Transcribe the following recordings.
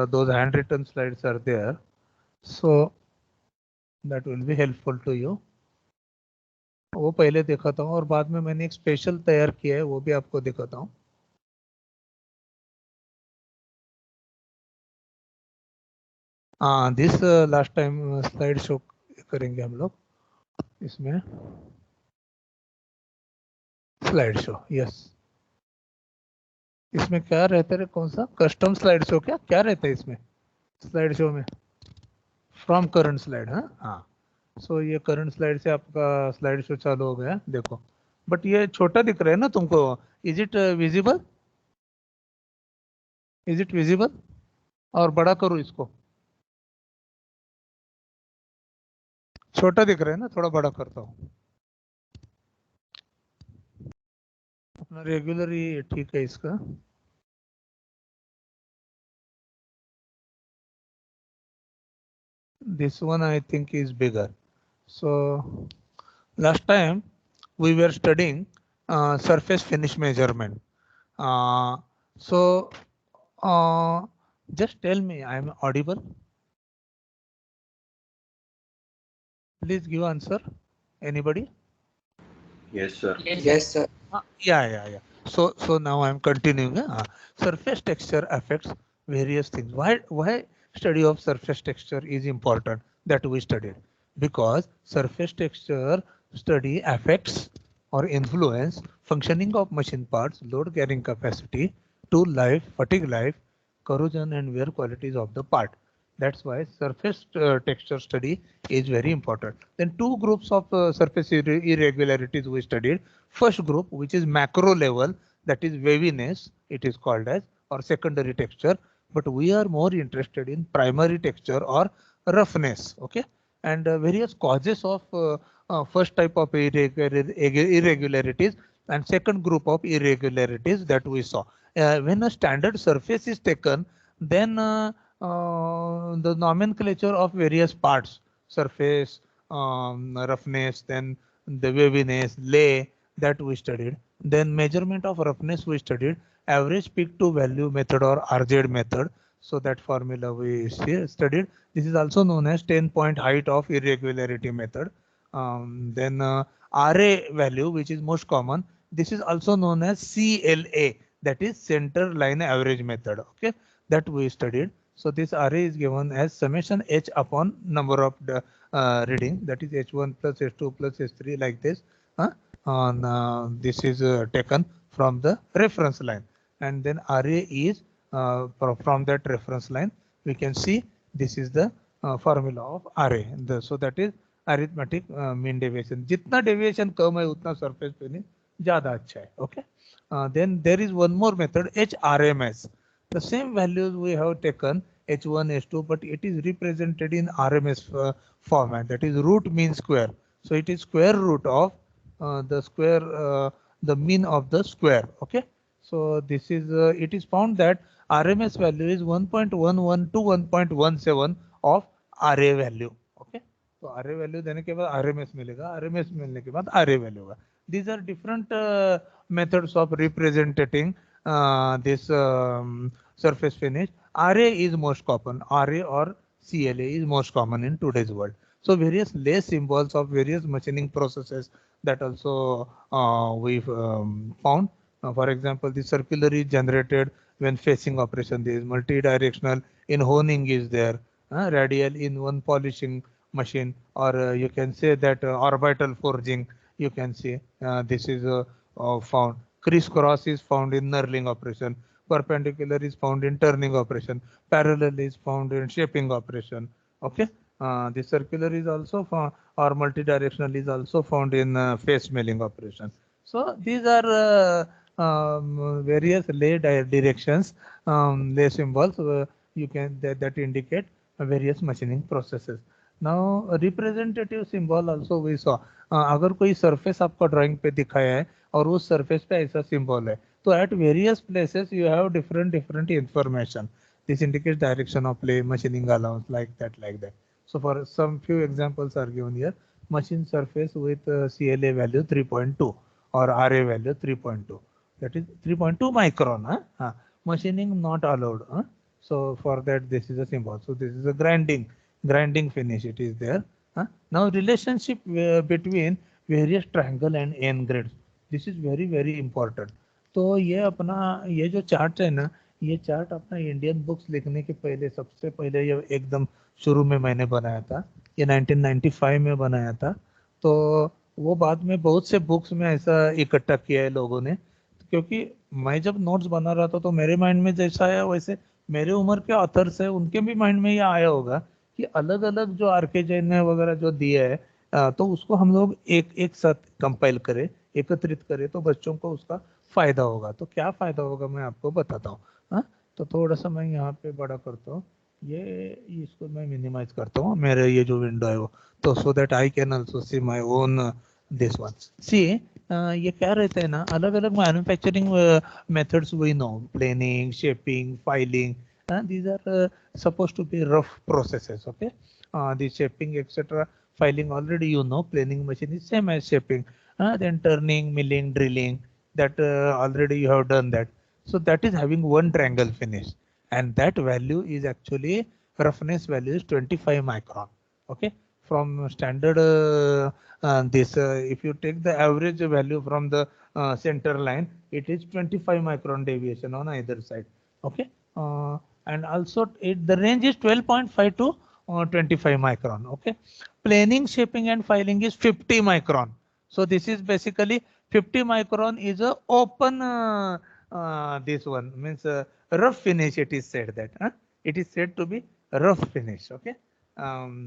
those handwritten slides are there, so that will be helpful to you. वो पहले दिखाता हूँ और बाद में मैंने एक स्पेशल तैयार किया है, वो भी आपको दिखाता हूँ. This last time slide show करेंगे हम लोग इसमें. Slide show, yes. इसमें क्या रहता है, कौन सा कस्टम स्लाइड शो, क्या क्या रहता है इसमें स्लाइड शो में? From current slide. हाँ. सो ये करंट स्लाइड से आपका स्लाइड शो चालू हो गया, देखो. बट ये छोटा दिख रहा है ना तुमको? Is it visible? Is it visible? और बड़ा करूँ इसको? छोटा दिख रहा है ना, थोड़ा बड़ा करता हूँ. अपना रेगुलर ही ठीक है इसका. This one I think is bigger. So last time we were studying surface finish measurement. So just tell me, I am audible? Please give answer. Anybody? Yes, sir. Yes, sir. Yeah. So now I am continuing. Surface texture affects various things. Why study of surface texture is important that we studied? Because surface texture study affects or influence functioning of machine parts, load carrying capacity, tool life, fatigue life, corrosion and wear qualities of the part. That's why surface texture study is very important. Then two groups of surface irregularities we studied. First group, which is macro level, that is waviness, it is called as, or secondary texture. But we are more interested in primary texture or roughness. Okay, and various causes of first type of irregularities and second group of irregularities that we saw. When a standard surface is taken, then the nomenclature of various parts, surface, roughness, then the waviness, lay, that we studied. Then measurement of roughness we studied, average peak to value method or RZ method. So that formula we studied. This is also known as 10-point height of irregularity method. Then RA value, which is most common. This is also known as CLA, that is center line average method. Okay, that we studied. So this array is given as summation h upon number of the reading, that is h1 plus h2 plus h3, like this. This is taken from the reference line, and then array is from that reference line. We can see this is the formula of array. So that is arithmetic mean deviation. जितना deviation कम है उतना surface finish ज़्यादा अच्छा है. Okay. Then there is one more method, HRMS. The same values we have taken H1, H2, but it is represented in RMS format, that is root mean square. So it is square root of the square, the mean of the square. Okay. So this is, it is found that RMS value is 1.11 to 1.17 of RA value. Okay. तो RA value देने के बाद RMS मिलेगा, RMS मिलने के बाद RA value होगा. These are different methods of representing this surface finish. RA is most common. RA or CLA is most common in today's world. So various lay symbols of various machining processes that also we found. For example, the circular is generated when facing operation. There is multi-directional in honing is there. Radial in one polishing machine, or you can say that orbital forging. You can see this is found. Crisscross is found in knurling operation. Perpendicular is found in turning operation. Parallel is found in shaping operation. Okay. The circular is also found, or multidirectional is also found in face milling operation. So these are various lay directions, lay symbols you can that indicate various machining processes. Now representative symbol also we saw. अगर कोई surface आपको drawing पे दिखाया है और उस surface पे ऐसा symbol है, तो at various places you have different information. This indicates direction of play, machining allowance, like that. So for some few examples are given here. Machine surface with CLA value 3.2 or RA value 3.2. That is 3.2 micron. Machining not allowed. So for that, this is a symbol. So this is a grinding finish. It is there. Now relationship between various triangle and n grades. This is very important. तो ये अपना ये जो chart है ना, ये chart अपना Indian books लिखने के पहले सबसे पहले ये एकदम शुरू में मैंने बनाया था। ये 1995 में बनाया था। तो वो बाद में बहुत से बुक्स में ऐसा इकट्ठा किया है लोगों ने, क्योंकि मैं जब नोट्स बना रहा था तो मेरे माइंड में जैसा आया वैसे मेरे उम्र के ऑथर्स है उनके भी माइंड में ये आया होगा कि अलग अलग जो आर के जैन ने वगैरह जो दिया है, तो उसको हम लोग एक एक साथ कंपाइल करें, एकत्रित करें तो बच्चों को उसका फायदा होगा। तो क्या फायदा होगा मैं आपको बताता हूँ। हाँ, तो थोड़ा सा मैं यहाँ पे बड़ा करता हूँ, ये इसको मैं मिनिमाइज करता हूँ, मेरे ये जो विंडो है वो, तो so that I can also see my own this one. See ये क्या रहता है ना, अलग अलग manufacturing methods we know, planing, shaping, filing, these are supposed to be rough processes. Okay, the shaping etc, filing already you know, planing machine is same as shaping, then turning, milling, drilling, that already you have done that. So that is having one triangle finish, and that value is actually roughness value is 25 micron. Okay, from standard this if you take the average value from the center line, it is 25 micron deviation on either side. Okay, and also the range is 12.5 to 25 micron. Okay, planing, shaping and filing is 50 micron. So this is basically 50 micron is a open this one means rough finish. It is said that it is said to be rough finish. Okay,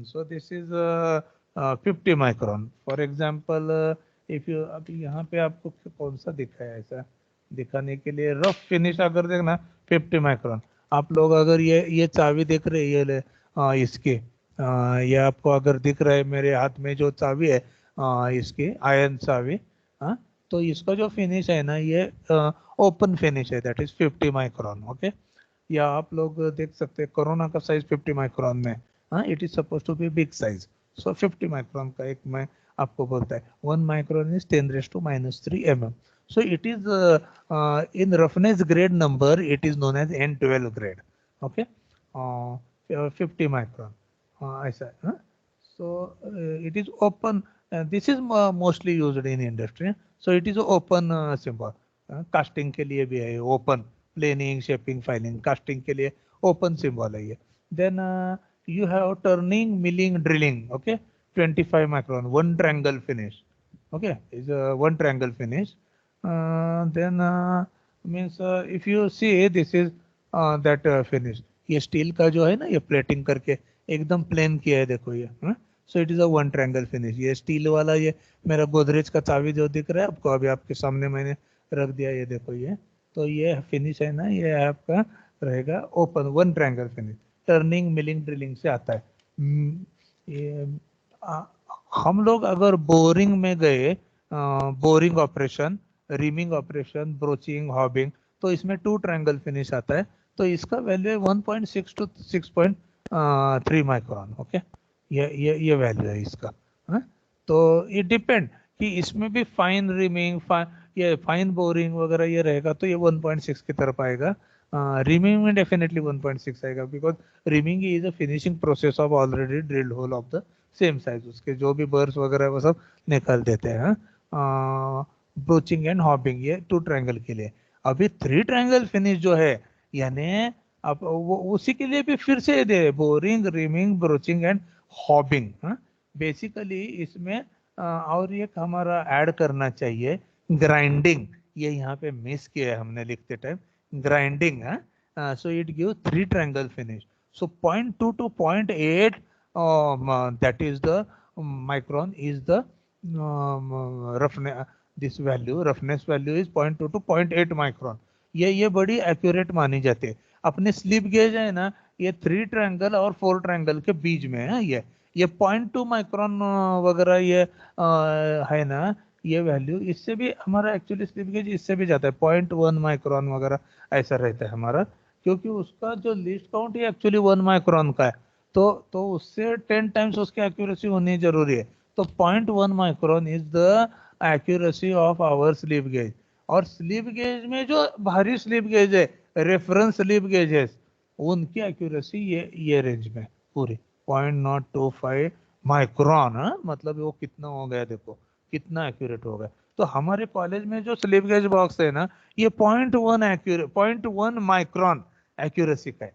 so this is 50 micron. For example, if you अभी यहाँ पे आपको कौन सा दिखा है ऐसा दिखाने के लिए रफ फिनिश अगर देखना 50 माइक्रोन। आप लोग अगर ये चाबी देख रहे हैं, ये इसके ये आपको अगर दिख रहा है मेरे हाथ में जो चाबी है इसकी आयन चाबी, तो इसका जो फिनिश है ना ये ओपन फिनिश है, दैट इज 50 माइक्रोन। ओके, या आप लोग देख सकते हैं कोरोना का साइज 50 माइक्रोन में, it is suppose to be big size. So 50 micron का एक मैं आपको बोलता है 1 micron is 10⁻³ mm. So it is in roughness grade number, it is known as N12 grade. Okay, 50 micron. ऐसा है, so it is open. This is mostly used in industry. So it is open symbol. Casting के लिए भी है open, planing, shaping, filing. Casting के लिए open symbol है ये. Then you have turning, milling, drilling. Okay, 25 micron, one triangle finish. Okay, is a one triangle finish. Then means if you see this is that finish, ये steel का जो है ना ये प्लेटिंग करके एकदम प्लेन किया है, देखो ये। So it is a one triangle finish. ये स्टील वाला ये मेरा गोदरेज का चाबी जो दिख रहा है आपको, अभी आपके सामने मैंने रख दिया, ये देखो ये, तो ये फिनिश है ना, ये आपका रहेगा open one triangle finish. Turning, milling, drilling से आता है। ये हम लोग अगर बोरिंग में गए, boring operation, rhyming operation, broaching, hobbing, तो इसमें 2 ट्रायंगल फिनिश आता है। तो इसका वैल्यू है 1.6 to 6.3 माइक्रोन। ओके, ये वैल्यू है इसका। तो ये डिपेंड कि इसमें भी फाइन रिमिंग, ये फाइन बोरिंग वगैरह ये रहेगा तो ये 1.6 की तरफ आएगा। रिमिंग में डेफिनेटली 1.6 आएगा, because reaming is a finishing process of already drilled hole of the same size, उसके जो भी बर्स वगैरह वो सब निकाल देते हैं। ब्रोचिंग एंड हॉबिंग ये 2 ट्रायंगल के लिए। अभी 3 ट्रायंगल फिनिश जो है, यानी अब वो उसी के लिए भी फिर से दे boring, reaming, broaching and hobbing. Basically इसमें और एक हमारा ऐड करना चाहिए ग्राइंडिंग। ये यहाँ पे मिस किया है हमने लिखते time, grinding. So it give 3 triangle finish. So 0.2 to 0.8 that is the micron is the roughness, this value roughness value is 0.2 to 0.8 micron। ये बड़ी एक्यूरेट मानी जाती है। अपने स्लिप गेज है ना, ये 3 ट्रायंगल और 4 ट्रायंगल के बीच में है। ये 0.2 माइक्रोन वगैरह ये है ना, ये वैल्यू इससे भी हमारा एक्चुअली स्लिप गेज इससे भी जाता है, 0.1 माइक्रोन वगैरह ऐसा रहता है हमारा, क्योंकि उसका जो लीस्ट काउंट ये एक्चुअली 1 माइक्रोन का है। तो उससे 10 टाइम्स उसकी एक्यूरेसी होनी जरूरी है। तो 0.1 micron is the accuracy of our slip gauge. और स्लिप गेज में जो भारी स्लिप गेज है, रेफरेंस स्लिप गेज है, उनकी एक्यूरेसी ये रेंज में पूरी 0.025 माइक्रोन। मतलब वो कितना हो गया, देखो कितना एक्यूरेट हो गया। तो हमारे कॉलेज में जो स्लिप गेज बॉक्स है ना, ये 0.1 माइक्रोन एक्यूरेसी का है,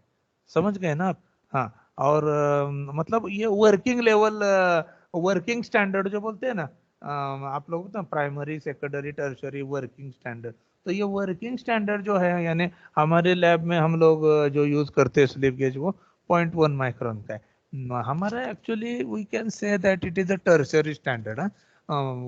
समझ गए ना आप। हाँ, और मतलब ये वर्किंग लेवल, वर्किंग स्टैंडर्ड जो बोलते हैं ना, आप लोग ना primary secondary tertiary working standard, तो ये वर्किंग स्टैंडर्ड जो है, यानी हमारे लैब में हम लोग जो यूज करते हैं स्लिप गेज, वो 0.1 माइक्रोन का है। हमारा actually we can say that it is a tertiary standard,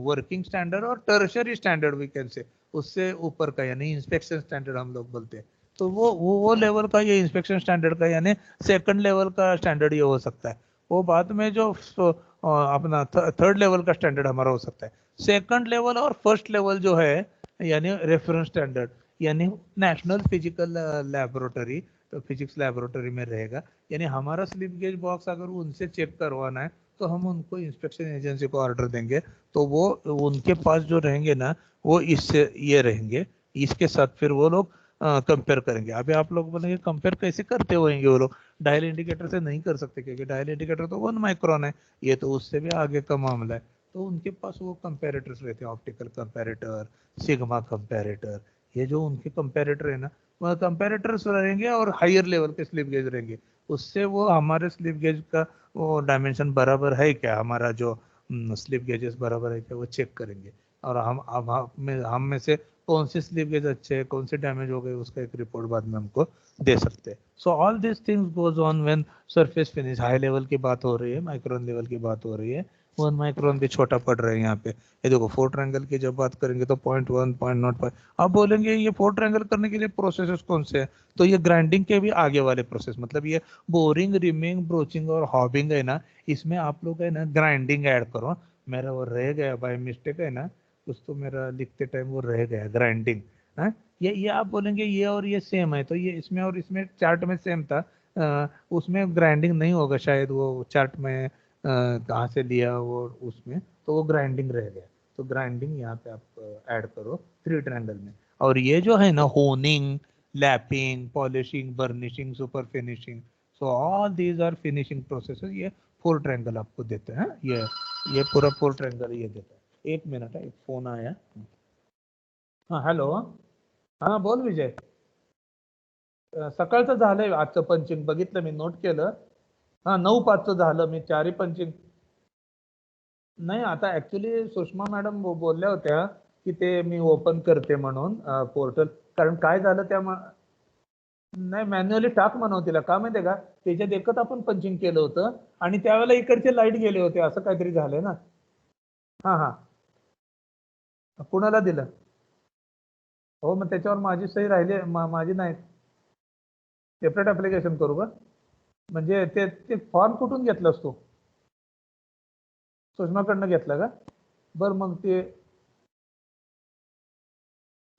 working standard और tertiary standard we can say, उससे ऊपर का, यानी इंस्पेक्शन स्टैंडर्ड हम लोग बोलते हैं। तो वो लेवल का ये इंस्पेक्शन स्टैंडर्ड का, यानी सेकंड लेवल का स्टैंडर्ड ये हो सकता है। वो बाद में जो अपना थर्ड लेवल का स्टैंडर्ड हमारा हो सकता है। सेकंड लेवल और फर्स्ट लेवल जो है, यानी रेफरेंस स्टैंडर्ड, यानी नेशनल फिजिकल लेबोरेटरी, तो फिजिक्स लेबोरेटरी में रहेगा। यानी हमारा स्लिप गेज बॉक्स अगर उनसे चेक करवाना है, तो हम उनको इंस्पेक्शन एजेंसी को ऑर्डर देंगे, तो वो उनके पास जो रहेंगे ना, वो इससे ये रहेंगे, इसके साथ फिर वो लोग कंपेयर करेंगे। अभी आप लोग बोलेंगे कंपेयर कैसे करते होंगे वो लोग, डायल इंडिकेटर से नहीं कर सकते, क्योंकि डायल इंडिकेटर तो 1 माइक्रोन है, ये तो उससे भी आगे का मामला है। तो उनके पास वो कंपेरेटर्स रहते हैं, ऑप्टिकल कंपेरेटर, सिग्मा कंपेरेटर, ये जो उनके कंपेरेटर है ना, वह कंपेरेटर्स रहेंगे और हायर लेवल के स्लिप गेज रहेंगे। उससे वो हमारे स्लिप गेज का वो डायमेंशन बराबर है क्या, हमारा जो स्लिप गेजेस बराबर है क्या, वो चेक करेंगे। और हम में से कौन सी स्लिप गेज अच्छे है, कौन से डैमेज हो गए, उसका एक रिपोर्ट बाद में हमको दे सकते हैं। So all this things goes on when surface finish, high level की बात हो रही है, माइक्रोन लेवल की बात हो रही है। 1 माइक्रोन भी छोटा पड़ रहा है यहाँ पे। ये देखो, 4 ट्रायंगल की जब बात करेंगे तो 0.1 0.05। आप बोलेंगे ये 4 ट्रायंगल करने के लिए प्रोसेसेस कौन से हैं, तो ये ग्राइंडिंग के भी आगे वाले प्रोसेस, मतलब ये बोरिंग, रिमिंग, ब्रोचिंग और हॉबिंग है ना, इसमें आप लोग है ना ग्राइंडिंग ऐड करो। मेरा वो रह गया बाय मिस्टेक है ना, कुछ तो मेरा लिखते टाइम वो रह गया, ग्राइंडिंग है। ये आप बोलेंगे ये और ये सेम है, तो ये इसमें और इसमें चार्ट में सेम था, उसमें ग्राइंडिंग नहीं होगा शायद, वो चार्ट में कहाँ से लिया वो, उसमें तो वो ग्राइंडिंग रह गया। तो ग्राइंडिंग यहाँ पे आप ऐड करो 3 ट्रायंगल में। और ये जो है ना, honing, lapping, polishing, burnishing, super finishing, so all these are finishing processes, ये 4 ट्रायंगल आपको देते हैं। ये पूरा 4 ट्रायंगल ये देता है। 1 मिनट है, एक फोन आया। हाँ हॅलो, हा बोल विजय. सकाळचं झालंय आजचं पंचिंग, बघितलं मी, नोट केलं. हा 9:05 झालं, मी 4ही पंचिंग. नाही, आता ऍक्च्युली सुषमा मॅडम बोलल्या होत्या की ते मी ओपन करते म्हणून पोर्टल. कारण काय झालं त्या नाही, मॅन्युअली टाक म्हणून तिला, का माहितीये का, त्याच्यात एकच आपण पंचिंग केलं होतं आणि त्यावेळेला इकडचे लाईट गेले होते, असं काहीतरी झालंय ना. हा हा, कुणाला दिलं? हो, मग त्याच्यावर माझी सही राहिली, माझी नाही. सेपरेट ऍप्लिकेशन करू का? म्हणजे ते फॉर्म कुठून घेतलास तू? सुषमाकडनं घेतला का? बरं मग ते,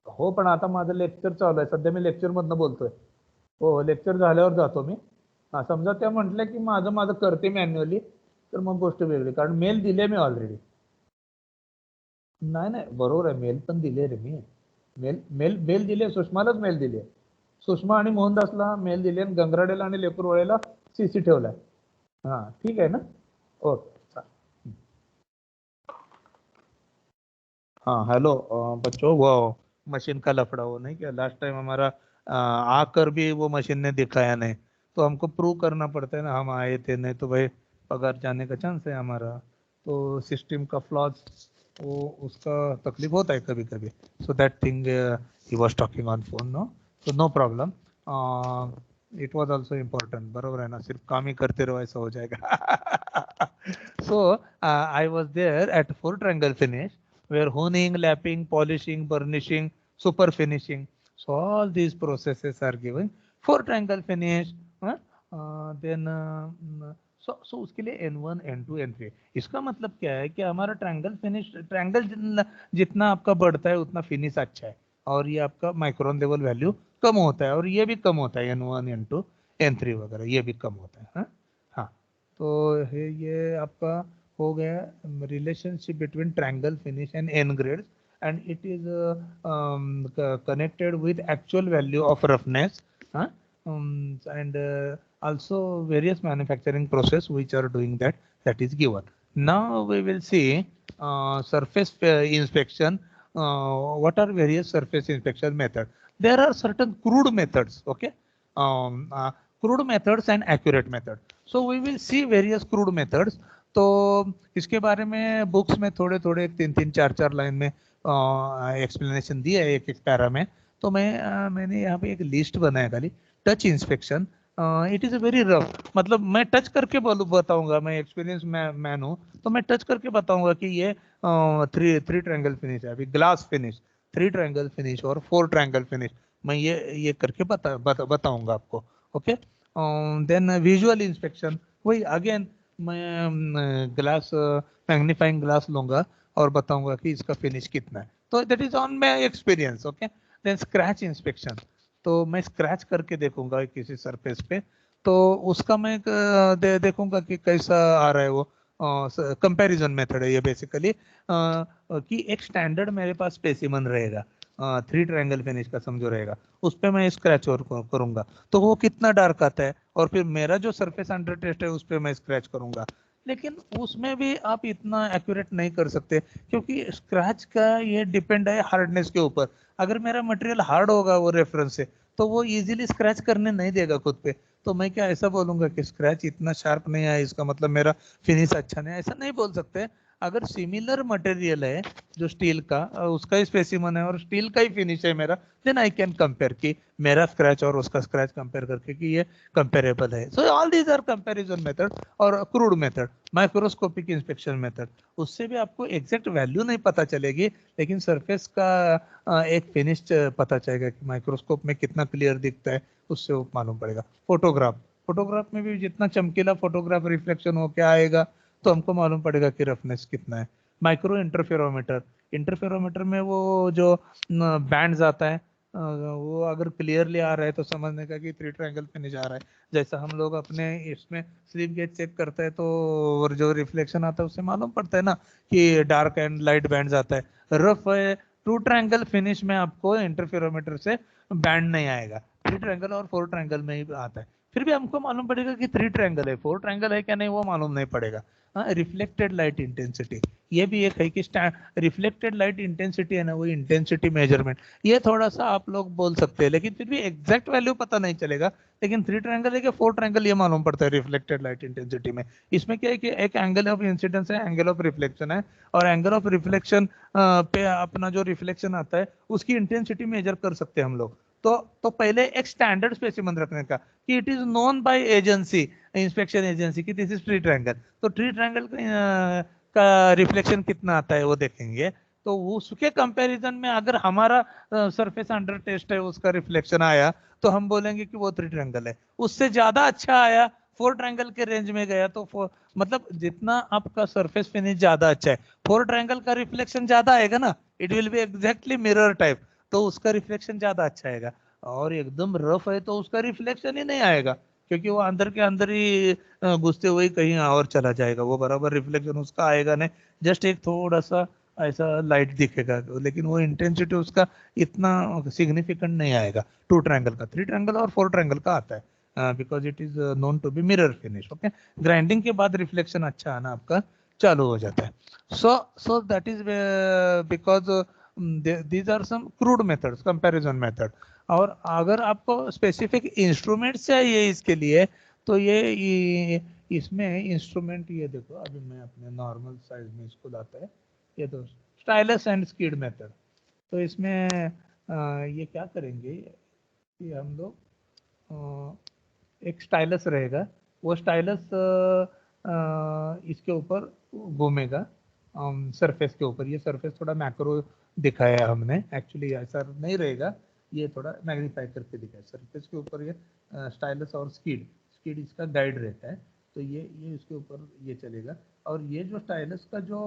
हो पण आता माझं लेक्चर चालू आहे सध्या, मी लेक्चर मधनं बोलतोय. हो, लेक्चर झाल्यावर जातो मी. हा, समजा त्या म्हटलं की माझं माझं करते मॅन्युअली, तर मग गोष्ट वेगळी, कारण मेल दिले मी ऑलरेडी. नाही नाही, बरोबर आहे, मेल पण दिले रे मी. मेल मेल मेल दिले, सुषमालाच मेल दिले. सुषमा आणि मोहनदासला मेल दिले, आणि गंगराडेला आणि लेकुरवाळेला सीसी ठेवलाय. हा ठीक आहे ना, ओके. हाँ हेलो बच्चों, वो मशीन का लफड़ा, वो नहीं क्या लास्ट टाइम हमारा आकर भी वो मशीन ने दिखाया नहीं, तो हमको प्रूव करना पड़ता है ना हम आए थे, नहीं तो भाई पगार जाने का चांस है हमारा। तो सिस्टम का फ्लॉज, वो उसका तकलीफ होता है कभी कभी। So that thing he was talking on phone, no, तो no problem. It was also important, बरोबर है ना, सिर्फ काम ही करते रहो ऐसा हो जाएगा। So I was there at 4 triangle finish, where honing, lapping, polishing, burnishing, super finishing. So all these processes are given. 4 triangle finish. Then so उसके लिए N1, N2, N3, इसका मतलब क्या है कि हमारा ट्रायंगल फिनिश, ट्रायंगल जितना आपका बढ़ता है उतना फिनिश अच्छा है, और ये आपका माइक्रोन लेवल वैल्यू कम होता है, और ये भी कम होता है, N1, N2, N3 वगैरह ये भी कम होता है। हाँ हाँ, तो ये आपका हो गया relationship between triangle finish and N grade, and it is connected with actual value of roughness and also various manufacturing process which are doing that is given. Now we will see surface inspection. What are various surface inspection method? There are certain crude methods, okay? um, uh, Crude methods and accurate method. So we will see various crude methods. तो इसके बारे में books में थोड़े थोड़े 3-3 4-4 line में explanation दिया है एक एक पैरा में. तो मैंने यहाँ पे एक लिस्ट बनाया खाली. Touch inspection, it is a very rough. मतलब मैं टच करके बताऊंगा. मैं एक्सपीरियंस मैन हूँ तो मैं टच करके बताऊंगा कि ये थ्री ट्रायंगल फिनिश है, अभी ग्लास फिनिश, 3 ट्रायंगल फिनिश और 4 ट्रायंगल फिनिश. मैं ये करके बताऊंगा आपको. ओके. देन विजुअल इंस्पेक्शन, वही अगेन मैं ग्लास मैग्नीफाइंग ग्लास लूंगा और बताऊंगा कि इसका फिनिश कितना है. तो that is on my experience. Okay. Then scratch inspection, तो मैं स्क्रैच करके देखूंगा किसी सरफेस पे, तो उसका मैं देखूंगा कि कैसा आ रहा है वो. कंपैरिजन मेथड है ये बेसिकली, कि एक स्टैंडर्ड मेरे पास स्पेसिमन रहेगा, 3 ट्रायंगल फिनिश का समझो रहेगा, उस पे मैं स्क्रैच और करूंगा तो वो कितना डार्क आता है, और फिर मेरा जो सरफेस अंडर टेस्ट है उस पे मैं स्क्रैच करूंगा. लेकिन उसमें भी आप इतना एक्यूरेट नहीं कर सकते, क्योंकि स्क्रैच का ये डिपेंड है हार्डनेस के ऊपर. अगर मेरा मटेरियल हार्ड होगा वो रेफरेंस से, तो वो इजीली स्क्रैच करने नहीं देगा खुद पे. तो मैं क्या ऐसा बोलूंगा कि स्क्रैच इतना शार्प नहीं है इसका मतलब मेरा फिनिश अच्छा नहीं है, ऐसा नहीं बोल सकते. अगर सिमिलर मटेरियल है जो स्टील का, उसका ही स्पेसिमन है और स्टील का ही फिनिश है मेरा, देन आई कैन कंपेयर कि मेरा स्क्रैच और उसका स्क्रैच कंपेयर करके कि ये कंपेरेबल है. So all these are comparison method. और crude method, microscopic inspection method, उससे भी आपको एग्जैक्ट वैल्यू नहीं पता चलेगी, लेकिन सरफेस का एक फिनिश पता चलेगा कि माइक्रोस्कोप में कितना क्लियर दिखता है, उससे वो मालूम पड़ेगा. फोटोग्राफ, फोटोग्राफ में भी जितना चमकीला फोटोग्राफ रिफ्लेक्शन हो क्या आएगा, तो हमको मालूम पड़ेगा कि रफनेस कितना है. माइक्रो इंटरफेरोमीटर, इंटरफेरोमीटर में वो जो बैंड्स आता है, वो अगर क्लियरली आ रहा है तो समझने का कि 3 ट्रायंगल फिनिश आ रहा है. जैसा हम लोग अपने इसमें स्लिप गेज चेक करते हैं, तो और जो रिफ्लेक्शन आता है उससे मालूम पड़ता है ना कि डार्क एंड लाइट बैंड्स आता है. रफ है 2 ट्रायंगल फिनिश में आपको इंटरफेरोमीटर से बैंड नहीं आएगा, 3 ट्रायंगल और 4 ट्रायंगल में ही आता है. फिर भी हमको मालूम पड़ेगा कि 3 ट्रायंगल है, 4 ट्रायंगल है क्या नहीं वो मालूम नहीं पड़ेगा. रिफ्लेक्टेड लाइट इंटेंसिटी, ये भी एक है कि रिफ्लेक्टेड लाइट इंटेंसिटी है ना, वो इंटेंसिटी मेजरमेंट, ये थोड़ा सा आप लोग बोल सकते हैं, लेकिन फिर भी एग्जैक्ट वैल्यू पता नहीं चलेगा. लेकिन 3 ट्रायंगल है कि 4 ट्रायंगल ये मालूम पड़ता है रिफ्लेक्टेड लाइट इंटेंसिटी में. इसमें क्या है कि एक एंगल ऑफ इंसिडेंस है, एंगल ऑफ रिफ्लेक्शन है, और एंगल ऑफ रिफ्लेक्शन पे अपना जो रिफ्लेक्शन आता है उसकी इंटेंसिटी मेजर कर सकते हैं हम लोग. तो पहले एक स्टैंडर्ड स्पेसिमन रखने का कि it is known by agency, inspection agency, की दिस इज 3 ट्रायंगल. तो 3 ट्रायंगल का रिफ्लेक्शन कितना आता है वो देखेंगे. तो उसके कंपैरिजन में अगर हमारा सरफेस अंडर टेस्ट है उसका रिफ्लेक्शन आया, तो हम बोलेंगे कि वो 3 ट्रायंगल है. उससे ज्यादा अच्छा आया, 4 ट्रायंगल के रेंज में गया, तो मतलब जितना आपका सरफेस फिनिश ज्यादा अच्छा है, 4 ट्रायंगल का रिफ्लेक्शन ज्यादा आएगा ना, it will be exactly mirror type, तो उसका रिफ्लेक्शन ज्यादा अच्छा आएगा. और एकदम रफ है तो उसका रिफ्लेक्शन ही नहीं आएगा, क्योंकि वो अंदर के अंदर ही घुसते हुए कहीं और चला जाएगा, वो बराबर रिफ्लेक्शन उसका आएगा नहीं. जस्ट एक थोड़ा सा ऐसा लाइट दिखेगा, लेकिन वो इंटेंसिटी उसका इतना सिग्निफिकेंट नहीं आएगा. 2 ट्रायंगल का, 3 ट्रायंगल और 4 ट्रायंगल का आता है, because it is known to be mirror finish. Okay. Grinding के बाद रिफ्लेक्शन अच्छा आना आपका चालू हो जाता है. So that is because these are some crude methods, comparison method. और अगर आपको स्पेसिफिक इंस्ट्रूमेंट चाहिए इसके लिए, तो इसमें इंस्ट्रूमेंट ये देखो, अभी मैं अपने नॉर्मल साइज में इसको लाता है, ये तो स्टाइलस एंड स्कीड मेथड. तो इसमें ये क्या करेंगे कि हम लोग एक स्टाइलस रहेगा, वो स्टाइलस इसके ऊपर घूमेगा सरफेस के ऊपर. ये सरफेस थोड़ा मैक्रो दिखाया हमने, एक्चुअली ऐसा नहीं रहेगा, ये थोड़ा मैग्नीफाई करके दिखाया. सरफेस के ऊपर ये स्टाइलस और स्कीड, स्कीड इसका गाइड रहता है, तो ये इसके ऊपर ये चलेगा. और ये जो स्टाइलस का जो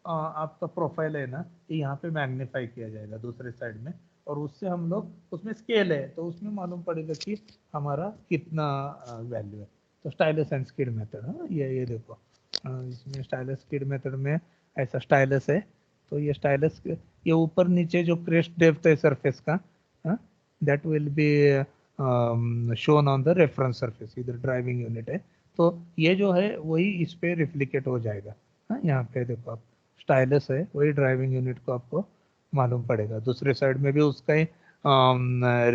आपका प्रोफाइल है ना, ये यहाँ पे मैग्नीफाई किया जाएगा दूसरे साइड में, और उससे हम लोग, उसमें स्केल है तो उसमें मालूम पड़ेगा कि हमारा कितना वैल्यू है. तो स्टाइलस एंड स्किड मेथड, हाँ ये देखो, इसमें स्टाइलस स्किड मेथड में ऐसा स्टाइलस है, तो ये स्टाइलस, ये ऊपर नीचे जो क्रेस्ट डेप्थ है सरफेस का, that will be shown on the reference surface, इधर ड्राइविंग यूनिट है, तो ये जो है वही इस पे रिफ्लिकेट हो जाएगा। हाँ, यहाँ पे देखो आप स्टाइलस है, वही ड्राइविंग यूनिट को आपको मालूम पड़ेगा। दूसरे साइड में भी उसका ही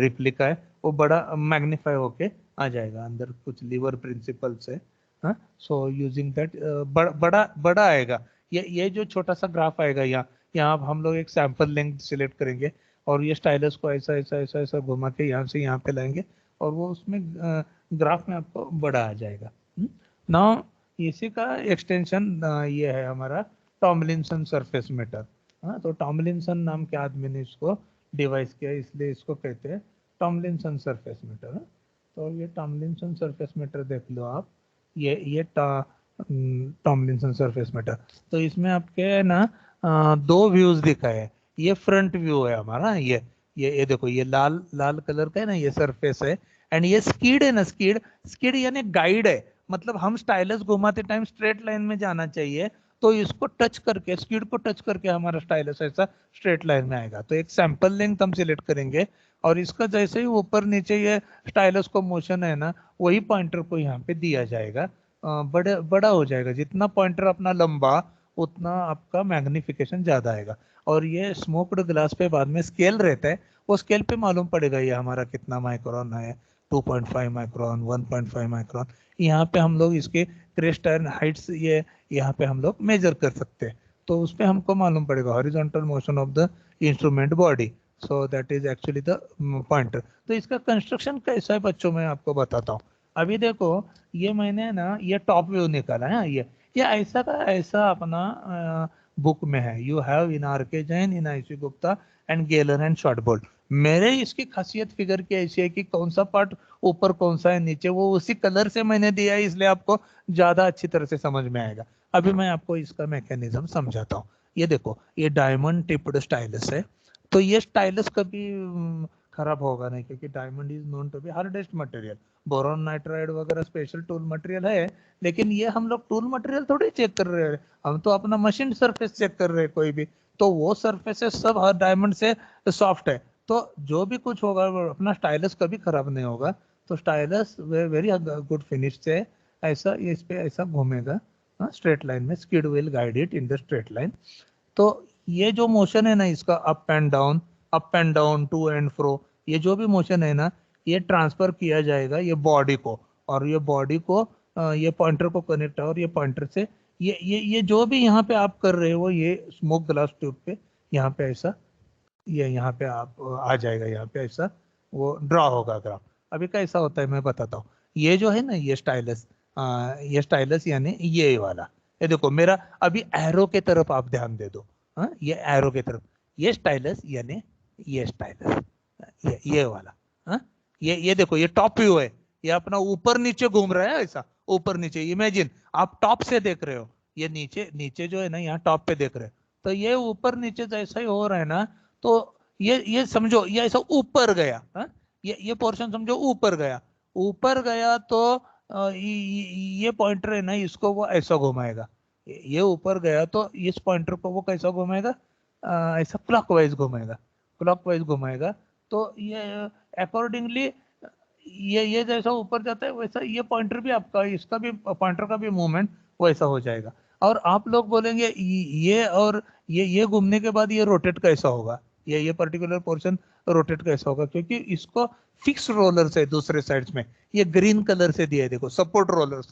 रिप्लिका है, वो बड़ा मैग्नीफाई होके आ जाएगा, अंदर कुछ लीवर प्रिंसिपल्स है। हाँ, सो यूजिंग दैट बड़ा बड़ा आएगा। ये जो छोटा सा ग्राफ आएगा, यहाँ हम लोग एक सैंपल लेंथ सिलेक्ट करेंगे और ये स्टाइलस को ऐसा ऐसा ऐसा ऐसा घुमा के यहाँ से यहाँ पे लाएंगे और वो उसमें ग्राफ में आपको बड़ा आ जाएगा। नाउ इसी का एक्सटेंशन ये है हमारा टॉमलिंसन सरफेस मीटर। हाँ, तो टॉमलिंसन नाम के आदमी ने इसको डिवाइस किया, इसलिए इसको कहते हैं टॉमलिंसन सरफेस मीटर। तो ये टॉमलिंसन सरफेस मीटर देख लो आप, ये टॉमलिंसन सरफेस मीटर। तो इसमें आपके ना दो व्यूज दिखाए हैं। ये फ्रंट व्यू है हमारा, ये देखो, ये लाल लाल कलर का है ना, ये सरफेस है। एंड ये स्कीड है ना, स्कीड स्कीड यानी गाइड है, मतलब हम स्टाइलस घुमाते टाइम स्ट्रेट लाइन में जाना चाहिए, तो इसको टच करके, स्कीड को टच करके हमारा स्टाइलस ऐसा स्ट्रेट लाइन में आएगा। तो एक सैंपल लेंथ हम सिलेक्ट करेंगे और इसका जैसे ही ऊपर नीचे ये स्टाइलस को मोशन है ना, वही पॉइंटर को यहाँ पे दिया जाएगा। बड़ा बड़ा हो जाएगा, जितना पॉइंटर अपना लंबा उतना आपका मैग्निफिकेशन ज्यादा आएगा। और ये स्मोक्ड ग्लास पे बाद में स्केल रहता है, वो स्केल पे मालूम पड़ेगा ये हमारा कितना माइक्रोन है, 2.5 माइक्रोन, 1.5 माइक्रोन। यहाँ पे हम लोग इसके क्रेस्ट एंड हाइट्स ये यहाँ पे हम लोग मेजर कर सकते हैं, तो उस पे हमको मालूम पड़ेगा horizontal motion of the instrument body. So that is actually the pointer. तो इसका कंस्ट्रक्शन कैसा है बच्चों, मैं आपको बताता हूँ। अभी देखो, ये मैंने ना ये टॉप व्यू निकाला है, ये ऐसा का ऐसा अपना बुक में है, you have in R K Jain, in IC Gupta and Galyer and Shotbolt. मेरे इसकी खासियत फिगर की ऐसी है कि कौन सा पार्ट ऊपर कौन सा है नीचे, वो उसी कलर से मैंने दिया है, इसलिए आपको ज्यादा अच्छी तरह से समझ में आएगा। अभी मैं आपको इसका मैकेनिज्म समझाता हूँ। ये देखो, ये डायमंड टिप्ड स्टाइलस है, तो ये स्टाइलस कभी खराब होगा नहीं, क्योंकि diamond is known to be hardest material. Boron nitride वगैरह स्पेशल टूल मटेरियल है, लेकिन ये हम लोग टूल मटेरियल थोड़ी चेक कर रहे हैं, हम तो अपना मशीन सरफेस चेक कर रहे हैं कोई भी। तो वो सरफेसेस सब हर डायमंड से सॉफ्ट है, तो जो भी कुछ होगा वो अपना स्टाइलस कभी खराब नहीं होगा। तो स्टाइलस वेरी गुड फिनिश से ऐसा ये इस पे ऐसा घूमेगा स्ट्रेट लाइन में, skid will guide it in the straight line. तो ये जो मोशन है ना इसका, up and down, to and fro, ये जो भी मोशन है ना, ये ट्रांसफर किया जाएगा ये बॉडी को, और ये बॉडी को ये पॉइंटर को कनेक्ट है, और ये पॉइंटर से ये जो भी यहाँ पे आप कर रहे हो, ये स्मोक ग्लास ट्यूब पे यहाँ पे ऐसा, ये यहाँ पे आप आ जाएगा, यहाँ पे ऐसा वो ड्रॉ होगा ग्राफ। अभी कैसा होता है मैं बताता हूँ। ये जो है ना, ये स्टाइलस यानी ये वाला, ये देखो मेरा अभी एरो के तरफ आप ध्यान दे दो। हाँ, ये एरो के तरफ, ये स्टाइलस यानी ये स्टाइलस, ये वाला। हाँ, ये देखो, ये टॉप व्यू है, ये अपना ऊपर नीचे घूम रहा है ऐसा, ऊपर नीचे। इमेजिन आप टॉप से देख रहे हो, ये नीचे नीचे जो है ना, यहाँ टॉप पे देख रहे हो, तो ये ऊपर नीचे जैसा ही हो रहा है ना, तो ये समझो ये ऐसा ऊपर गया। हाँ, ये पोर्शन समझो ऊपर गया, ऊपर गया तो ये पॉइंटर है ना, इसको वो ऐसा घुमाएगा। ये ऊपर गया तो इस पॉइंटर को वो कैसा घुमाएगा, ऐसा क्लॉकवाइज घुमाएगा, क्लॉकवाइज घुमाएगा। तो ये अकॉर्डिंगली ये जैसा ऊपर जाता है वैसा ये पॉइंटर भी आपका, इसका भी पॉइंटर का भी मूवमेंट वैसा हो जाएगा। और आप लोग बोलेंगे ये और ये घूमने के बाद ये रोटेट कैसा होगा, ये पर्टिकुलर पोर्शन रोटेट कैसा होगा, क्योंकि इसको फिक्स रोलर्स है दूसरे साइड्स में, ये ग्रीन कलर से दिया है, देखो सपोर्ट रोलर्स।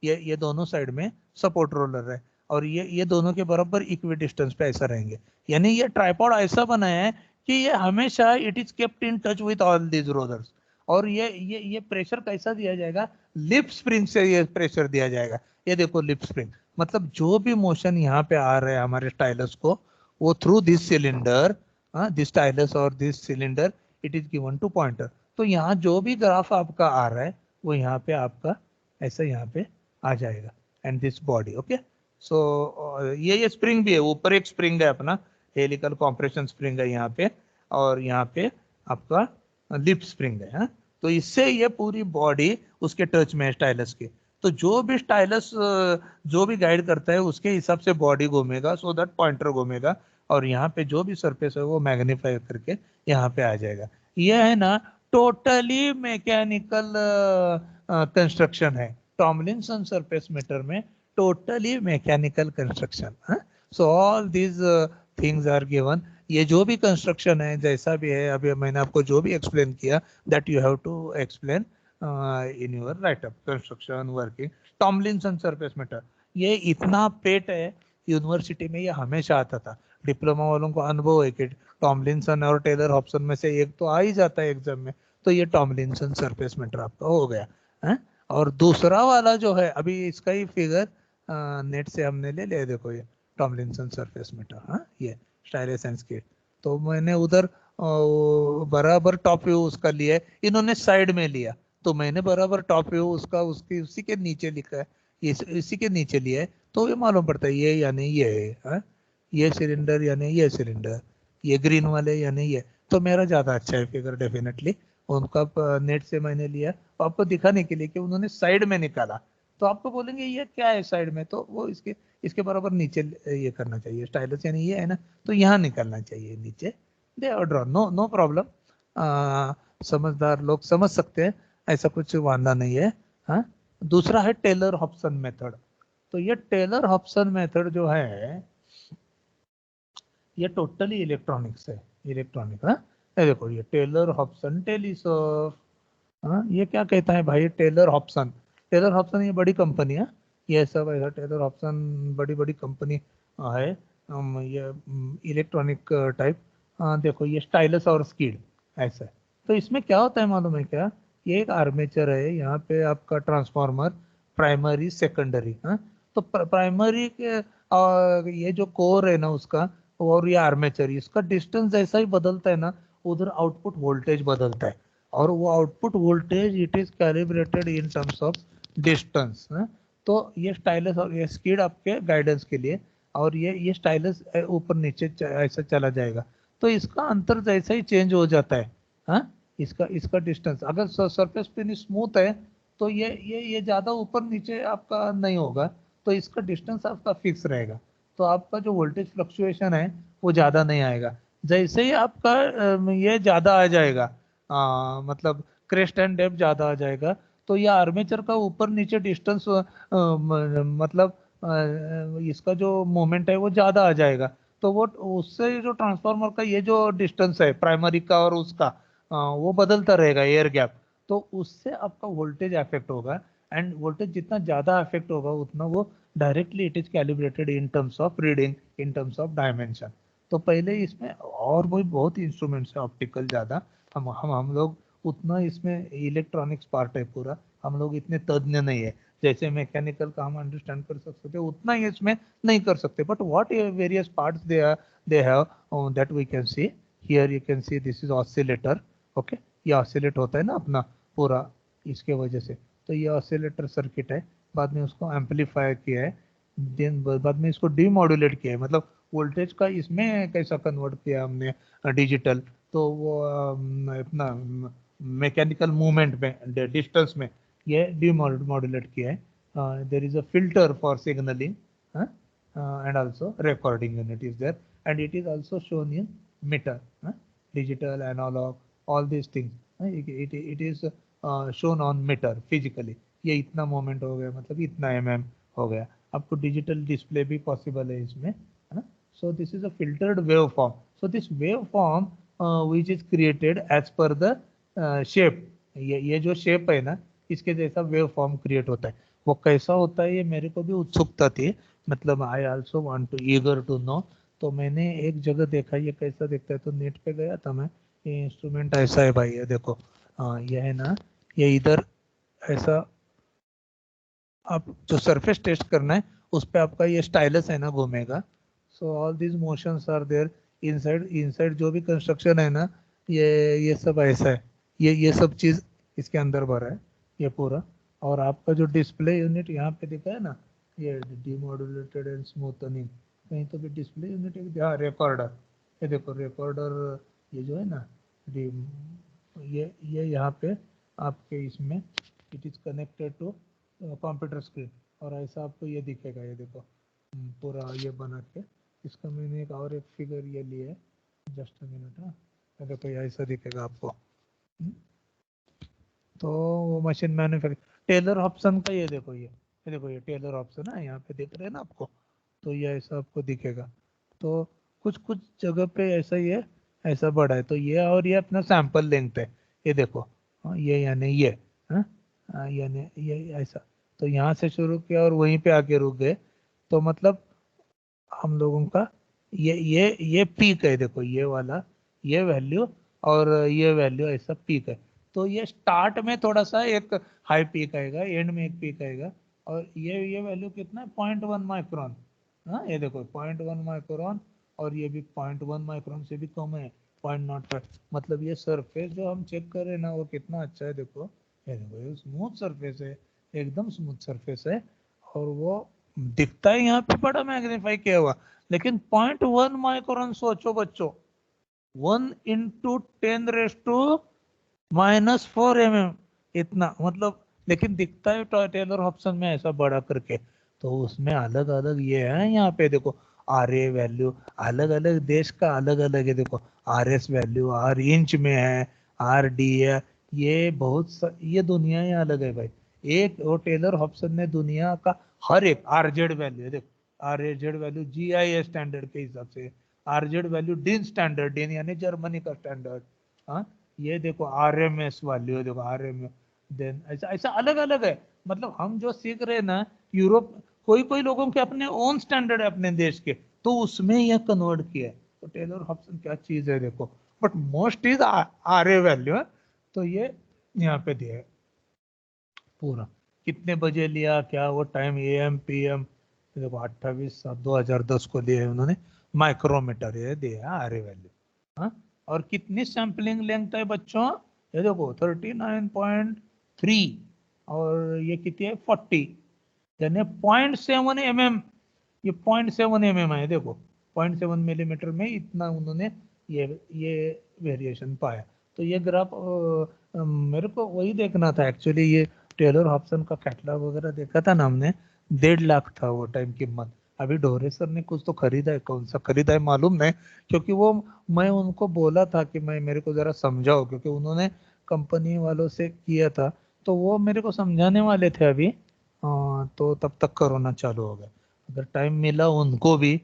ये दोनों साइड में सपोर्ट रोलर है, और ये दोनों के बराबर इक्वी डिस्टेंस पे ऐसा रहेंगे। यानी ये ट्राइपॉड ऐसा बना है कि ये हमेशा it is kept in touch with all these rollers. और ये प्रेशर कैसा दिया जाएगा, लिप स्प्रिंग से ये प्रेशर दिया जाएगा। ये देखो लिप स्प्रिंग, मतलब जो भी मोशन यहाँ पे आ रहा है हमारे स्टाइलस को, वो through this cylinder, this stylus और this cylinder, it is given to pointer. तो यहाँ जो भी ग्राफ आपका आ रहा है वो यहाँ पे आपका ऐसा यहाँ पे आ जाएगा, एंड दिस बॉडी। ओके, सो ये स्प्रिंग भी है, ऊपर एक स्प्रिंग है अपना, हेलिकल कॉम्प्रेशन स्प्रिंग है यहाँ पे, और यहाँ पे आपका लिप स्प्रिंग है। हाँ? तो इससे ये पूरी बॉडी उसके टच में है स्टाइलस के। तो जो भी स्टाइलस जो भी गाइड करता है उसके हिसाब से बॉडी घूमेगा, सो दैट पॉइंटर घूमेगा, और यहाँ पे जो भी सरफेस है वो मैग्नीफाई करके यहाँ पे आ जाएगा। ये है ना टोटली मैकेनिकल कंस्ट्रक्शन है। टॉमलिंसन सरफेस मीटर में totally mechanical construction. So all these things are given. ये जो भी कंस्ट्रक्शन है जैसा भी है, अभी मैंने आपको जो भी एक्सप्लेन किया, that you have to explain in your writeup. Construction working Tomlinson surface meter, ये इतना पेट है यूनिवर्सिटी में, ये हमेशा आता था। डिप्लोमा वालों को अनुभव है कि टॉमलिंसन और टेलर हॉब्सन में से एक तो आ ही जाता है एग्जाम में। तो ये टॉमलिंसन सरफेस मीटर आपका हो गया है। और दूसरा वाला जो है, अभी इसका ही फिगर नेट से हमने ले लिया, देखो ये टॉमलिंसन सरफेस मीटर। हाँ, ये स्टाइलस एंड स्केल। तो मैंने उधर बराबर टॉप व्यू उसका लिया है, इन्होंने साइड में लिया, तो मैंने बराबर टॉप व्यू उसका उसकी उसी के नीचे लिखा है, इसी के नीचे लिया है। तो ये मालूम पड़ता है ये यानी ये है, हाँ? ये सिलेंडर यानी ये सिलेंडर, ये ग्रीन वाले यानी ये। तो मेरा ज्यादा अच्छा है फिगर डेफिनेटली। उनका नेट से मैंने लिया तो आपको दिखाने के लिए कि उन्होंने साइड में निकाला। तो आपको बोलेंगे ये क्या है साइड में, तो वो इसके इसके बराबर नीचे ये करना चाहिए। स्टाइलस यानी ये है ना, तो यहाँ निकालना चाहिए नीचे। They are draw, no no problem. समझदार लोग समझ सकते हैं, ऐसा कुछ वांदा नहीं है। हाँ, दूसरा है टेलर हॉब्सन मेथड। तो ये टेलर हॉब्सन मेथड जो है, ये टोटली इलेक्ट्रॉनिक्स है। इलेक्ट्रॉनिक, हाँ। ये देखो, ये टेलर हॉब्सन टेलीसॉफ्ट। हाँ, ये क्या कहता है भाई, टेलर हॉब्सन। टेलर हॉब्सन ये बड़ी कंपनी है, ये सब ऐसा टेलर हॉब्सन बड़ी बड़ी कंपनी है। ये इलेक्ट्रॉनिक टाइप। देखो ये स्टाइलस और स्कीड ऐसा है। तो इसमें क्या होता है मालूम है क्या, ये एक आर्मेचर है, यहाँ पे आपका ट्रांसफार्मर, प्राइमरी सेकेंडरी। हाँ, तो प्राइमरी के ये जो कोर है ना उसका, और ये आर्मेचर, इसका डिस्टेंस जैसा ही बदलता है ना, उधर आउटपुट वोल्टेज बदलता है। और वो output voltage it is calibrated in terms of distance. तो ये स्टाइलस और ये स्कीड आपके गाइडेंस के लिए, और ये स्टाइलस ऊपर नीचे ऐसा चला जाएगा। तो इसका अंतर जैसा ही चेंज हो जाता है, हाँ, इसका इसका डिस्टेंस अगर सरफेस पे स्मूथ है, तो ये ज्यादा ऊपर नीचे आपका नहीं होगा, तो इसका डिस्टेंस आपका फिक्स रहेगा। तो आपका जो वोल्टेज फ्लक्चुएशन है वो ज्यादा नहीं आएगा। जैसे ही आपका ये ज्यादा आ जाएगा, मतलब क्रेस्ट एंड डेप्थ ज्यादा आ जाएगा, तो ये आर्मेचर का ऊपर नीचे डिस्टेंस, मतलब इसका जो मोमेंट है वो ज्यादा आ जाएगा। तो वो उससे जो ट्रांसफार्मर का ये जो डिस्टेंस है प्राइमरी का और उसका, वो बदलता रहेगा, एयर गैप। तो उससे आपका वोल्टेज अफेक्ट होगा। एंड वोल्टेज जितना ज्यादा अफेक्ट होगा उतना वो directly it is calibrated in terms of reading, in terms of dimension. तो पहले इसमें और भी बहुत इंस्ट्रूमेंट्स है ऑप्टिकल ज्यादा, हम लोग उतना इसमें इलेक्ट्रॉनिक्स पार्ट है पूरा, हम लोग इतने तज्ञ नहीं है। जैसे मैकेनिकल का हम अंडरस्टैंड कर सकते थे उतना ही इसमें नहीं कर सकते। But what various parts they have, that we can see. Here you can see this is oscillator. Okay, ये ऑसिलेट होता है ना अपना पूरा, इसके वजह से। तो ये ऑसिलेटर सर्किट है, बाद में उसको एम्पलीफाई किया है, देन बाद में इसको डीमॉड्यूलेट किया है, मतलब वोल्टेज का इसमें कैसा कन्वर्ट किया हमने डिजिटल। तो वो अपना मैकेनिकल मूवमेंट में डिस्टेंस में ये डीमॉड्यूलेट किया है। There is a filter for signalling and also recording unit is there, and it is also shown in meter, digital, analog, all these things, it is shown on meter physically। ये इतना moment हो गया, मतलब इतना हो गया। आपको digital display भी पॉसिबल है इसमें, है ना। So this is a filtered wave form. So this wave form which is created as per the shape. ये जो शेप है ना, इसके जैसा वेव फॉर्म क्रिएट होता है। वो कैसा होता है ये मेरे को भी उत्सुकता थी, मतलब I also want to eager to know. तो मैंने एक जगह देखा ये कैसा दिखता है, तो नेट पे गया था मैं। ये इंस्ट्रूमेंट ऐसा है भाई, ये देखो। हाँ, ये है ना, ये इधर ऐसा, आप जो सरफेस टेस्ट करना है उस पे आपका ये स्टाइलस है ना घूमेगा। So all these motions are there inside. Inside जो भी कंस्ट्रक्शन है ना, ये सब ऐसा है, ये सब चीज इसके अंदर भरा है, ये पूरा। और आपका जो डिस्प्ले यूनिट यहाँ पे दिखा है ना, ये डीमॉड्यूलेटेड एंड स्मूथनिंग, कहीं तो भी डिस्प्ले यूनिट है, हाँ रिकॉर्डर। ये देखो रिकॉर्डर, ये जो है ना, ये यहाँ पे आपके इसमें it is connected to computer screen. और ऐसा आपको ये दिखेगा, ये देखो पूरा ये बना के। इसका मैंने एक और एक फिगर ये लिया है, जस्ट अ मिनट। हाँ, ये देखो ये ऐसा दिखेगा आपको। तो वो मशीन मैन्युफैक्चर टेलर ऑप्शन का ये देखो, ये देखो, ये टेलर ऑप्शन है, यहाँ पे दिख रहे हैं ना आपको, तो ये ऐसा आपको दिखेगा। तो कुछ कुछ जगह पे ऐसा ही है, ऐसा बड़ा है, तो ये और ये अपना सैंपल लेंथ है, ये देखो। ये यानी ये, यानी ये ऐसा, तो यहाँ से शुरू किया और वहीं पे आके रुक गए। तो मतलब हम लोगों का ये पीक है, देखो ये वाला, ये वैल्यू और ये वैल्यू ऐसा पीक है। तो ये स्टार्ट में थोड़ा सा एक हाई पीक आएगा, एंड में एक पीक आएगा, और ये वैल्यू कितना है, 0.1 माइक्रोन। हाँ ये देखो 0.1 माइक्रोन, और ये भी 0.1 माइक्रोन से भी कम है, 0.05। मतलब ये सरफेस जो हम चेक कर रहे हैं ना, वो कितना अच्छा है, देखो ये देखो, ये स्मूथ सरफेस है, एकदम स्मूथ सरफेस है। और वो दिखता है यहाँ पे बड़ा मैग्नीफाई किया हुआ, लेकिन 0.1 माइक्रोन, सोचो बच्चों, 1 × 10⁻⁻⁴ mm, इतना मतलब। लेकिन दिखता है टेलर ऑप्शन में ऐसा बड़ा करके। तो उसमें अलग अलग ये है, यहाँ पे देखो आर ए वैल्यू, अलग अलग देश का अलग अलग है, देखो R S value are inch में है, आर डी है, ये ये दुनिया ही अलग है भाई। एक वो टेलर ऑप्शन ने दुनिया का हर एक आर जेड वैल्यू है, देखो R A Z value J I S standard के हिसाब से, R Z value DIN standard, DIN यानी जर्मनी का स्टैंडर्ड। हाँ ये देखो आर एम एस वैल्यू, देखो आर एम, देन ऐसा ऐसा अलग अलग है। मतलब हम जो सीख रहे हैं ना, यूरोप, कोई कोई लोगों के अपने ओन स्टैंडर्ड है अपने देश के, तो उसमें यह कन्वर्ट किया है। तो टेलर हॉब्सन क्या चीज है देखो, but most is R A value है। तो ये यहाँ पे दिया है पूरा, कितने बजे लिया, क्या वो time, A M P M, देखो 28/7/2010 को दिया है उन्होंने, माइक्रोमीटर ये दिया है आर ए वैल्यू। हाँ, और कितनी सैंपलिंग लेंथ है बच्चों, ये देखो 39.3, और ये कितनी है 40, यानी 0.7 mm, ये 0.7 mm है, देखो 0.7 मिलीमीटर में इतना उन्होंने ये वेरिएशन पाया। तो ये ग्राफ मेरे को वही देखना था एक्चुअली, ये टेलर हॉब्सन का कैटलॉग वगैरह देखा था ना हमने, 1.5 लाख था वो टाइम कीमत। अभी डोरे सर ने कुछ तो खरीदा है, कौन सा खरीदा है मालूम नहीं, क्योंकि वो मैं उनको बोला था कि मैं मेरे को जरा समझाओ, क्योंकि उन्होंने कंपनी वालों से किया था, तो वो मेरे को समझाने वाले थे अभी। तो तब तक कोरोना चालू हो गया। अगर टाइम मिला उनको भी,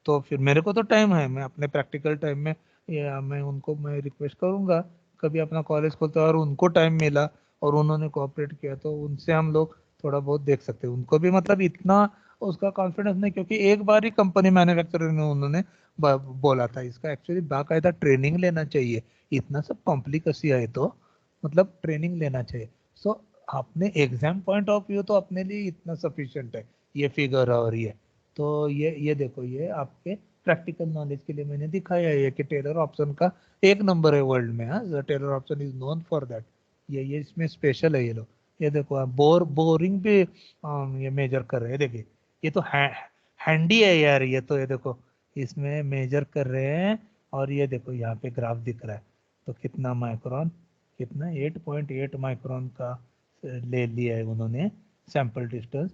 तो फिर मेरे को तो टाइम है, मैं अपने प्रैक्टिकल टाइम में, या मैं रिक्वेस्ट करूंगा कभी अपना कॉलेज खोलते, और उनको टाइम मिला और उन्होंने कोऑपरेट किया, तो उनसे हम लोग थोड़ा बहुत देख सकते हैं। उनको भी मतलब इतना उसका कॉन्फिडेंस नहीं, क्योंकि एक बार ही कंपनी मैन्युफैक्चरर ने उन्होंने बोला था, इसका एक्चुअली बाकायदा ट्रेनिंग लेना चाहिए, इतना सब कॉम्प्लिकेसी है तो मतलब ट्रेनिंग लेना चाहिए। सो अपने एग्जाम पॉइंट ऑफ व्यू तो अपने लिए इतना सफिशिएंट है, ये फिगर और ये। तो ये देखो, ये आपके प्रैक्टिकल नॉलेज के लिए मैंने दिखाया है कि टेलर ऑप्शन का 1 नंबर है वर्ल्ड में। हाँ, Taylor option is known for that. ये इसमें स्पेशल है ये लोग। ये देखो आप बोरिंग भी ये मेजर कर रहे हैं, देखिए ये तो हैंडी है यार, ये तो ये देखो इसमें मेजर कर रहे हैं, और ये देखो यहाँ पे ग्राफ दिख रहा है। तो कितना माइक्रोन, कितना 8.8 माइक्रोन का ले लिया है उन्होंने सैंपल डिस्टेंस।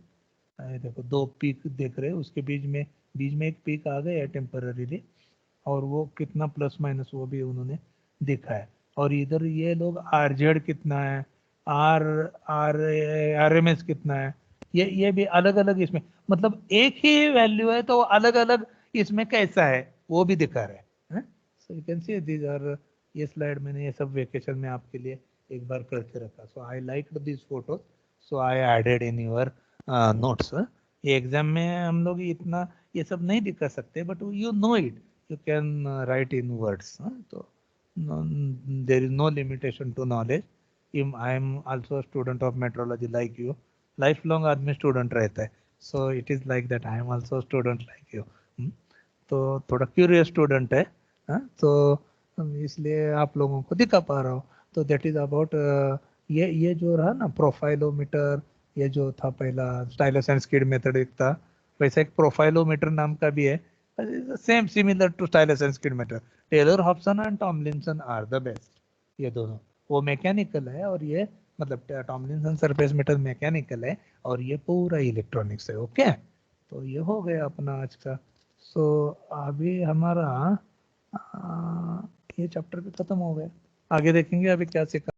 ये देखो 2 पीक देख रहे हैं, उसके बीच में एक पीक आ गया है टेम्पररीली, और वो कितना प्लस माइनस वो भी उन्होंने दिखा है। और इधर ये लोग आर जेड कितना है, R R R M S कितना है, ये भी अलग अलग इसमें, मतलब एक ही वैल्यू है तो अलग अलग इसमें कैसा है वो भी दिखा रहा है। So you can see these are, ये स्लाइड मैंने ये सब वेकेशन में आपके लिए एक बार करके रखा। So I like this photo, so I added in your notes. ये एग्जाम में हम लोग इतना ये सब नहीं दिखा सकते, but you know it, you can write in words. So no, there is no limitation to knowledge. I am also a student of metrology like you. Lifelong आदमी स्टूडेंट रहता है, so it is like that. I am also a student like you. तो थोड़ा curious student है। हाँ, तो इसलिए आप लोगों को दिखा पा रहा हूँ। तो दैट इज अबाउट ये जो रहा ना प्रोफाइलोमीटर, ये जो था पहला स्टाइलस एंड स्किड मेथड एक था, वैसे एक प्रोफाइलोमीटर नाम का भी है, same similar to stylus and skid method. Taylor Hobson and Tomlinson are the best, ये दोनों। वो मैकेनिकल है, और ये मतलब टॉमलिंसन सरफेस मीटर मैकेनिकल है, और ये पूरा इलेक्ट्रॉनिक्स है। ओके, तो ये हो गया अपना आज का। सो अभी हमारा ये चैप्टर भी खत्म हो गया, आगे देखेंगे अभी क्या सीखा।